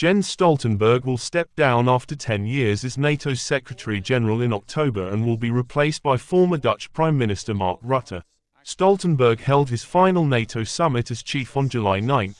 Jens Stoltenberg will step down after 10 years as NATO's Secretary-General in October and will be replaced by former Dutch Prime Minister Mark Rutte. Stoltenberg held his final NATO summit as chief on July 9.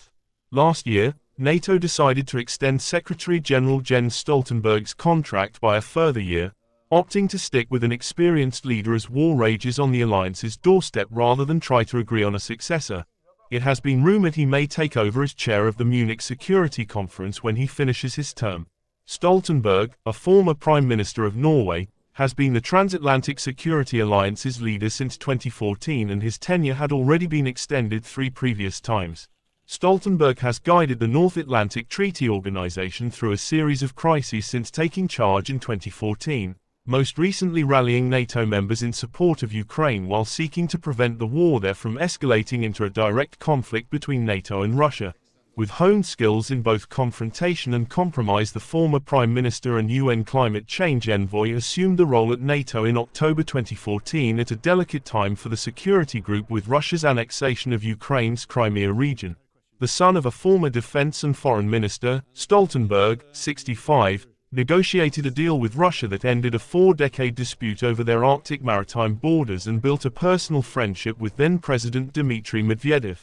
Last year, NATO decided to extend Secretary-General Jens Stoltenberg's contract by a further year, opting to stick with an experienced leader as war rages on the alliance's doorstep rather than try to agree on a successor. It has been rumored he may take over as chair of the Munich Security Conference when he finishes his term. Stoltenberg, a former Prime Minister of Norway, has been the Transatlantic Security Alliance's leader since 2014, and his tenure had already been extended 3 previous times. Stoltenberg has guided the North Atlantic Treaty Organization through a series of crises since taking charge in 2014, most recently rallying NATO members in support of Ukraine while seeking to prevent the war there from escalating into a direct conflict between NATO and Russia. With honed skills in both confrontation and compromise, the former Prime Minister and UN climate change envoy assumed the role at NATO in October 2014 at a delicate time for the security group with Russia's annexation of Ukraine's Crimea region. The son of a former defense and foreign minister, Stoltenberg, 65, negotiated a deal with Russia that ended a 4-decade dispute over their Arctic maritime borders and built a personal friendship with then-President Dmitry Medvedev.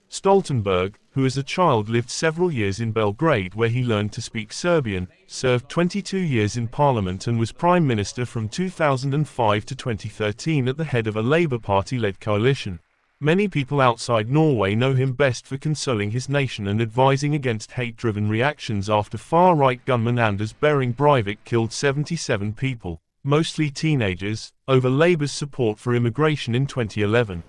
Stoltenberg, who as a child lived several years in Belgrade where he learned to speak Serbian, served 22 years in parliament and was prime minister from 2005 to 2013 at the head of a Labour Party-led coalition. Many people outside Norway know him best for consoling his nation and advising against hate-driven reactions after far-right gunman Anders Behring Breivik killed 77 people, mostly teenagers, over Labour's support for immigration in 2011.